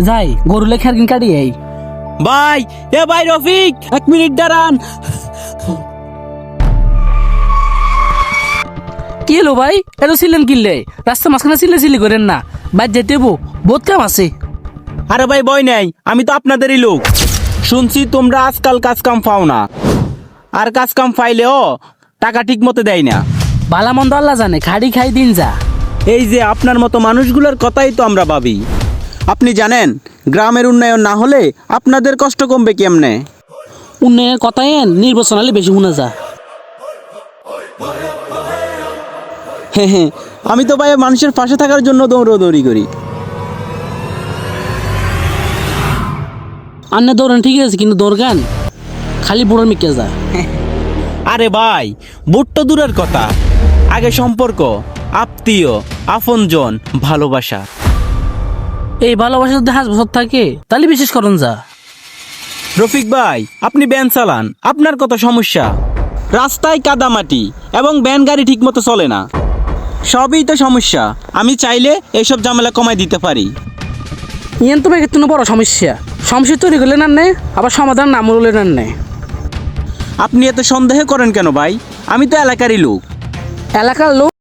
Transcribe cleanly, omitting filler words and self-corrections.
যাই গরু লেখা কিন কাটি এই ভাই, এ ভাই রফিক, 1 মিনিট দাঁড়ান। কি হলো ভাই, এত ছিলেন কিনলে? রাস্তা মাঝখানে চিল্লি করেন না, বাইর যেতে বহুত কাম আছে। আরে ভাই ভয় নাই, আমি তো আপনাদেরই লোক। শুনছি তোমরা আজকাল কাজ কাম পাও না, আর কাজ কাম পাইলেও টাকা ঠিক মতো দেয় না। ভালা মন্দ আল্লাহ জানে, খাড়ি খাই দিন যা। এই যে আপনার মতো মানুষগুলোর কথাই তো আমরা ভাবি। আপনি জানেন গ্রামের উন্নয়ন না হলে আপনাদের কষ্ট কমবে কেমনে? উন্নয়নের কথা এন নির্বাচন হলে বেশি শুনে যা। হ্যাঁ, আমি তো ভাই মানুষের পাশে থাকার জন্য দৌড়ি করি। আন্নে দৌড়ান ঠিক আছে, কিন্তু দৌড়গান খালি বুড়োর মিকে যা। আরে ভাই, বুট্টো দূরের কথা, আগে সম্পর্ক, আত্মীয়, আপনজন, ভালোবাসা। এই ভালোবাসা যদি 5 বছর থাকে তাহলে বিশেষ করুন যা। রফিক ভাই, আপনি ভ্যান চালান, আপনার কত সমস্যা। রাস্তায় কাদামাটি এবং ভ্যান গাড়ি ঠিক মতো চলে না, সবই তো সমস্যা। আমি চাইলে এইসব ঝামেলা কমাই দিতে পারি। ইয়ান তো ব্যাগের কোনো বড় সমস্যা তৈরি করলে না নে, আবার সমাধান নাম বললে না নে। আপনি এত সন্দেহ করেন কেন ভাই? আমি তো এলাকারই লোক। এলাকার লোক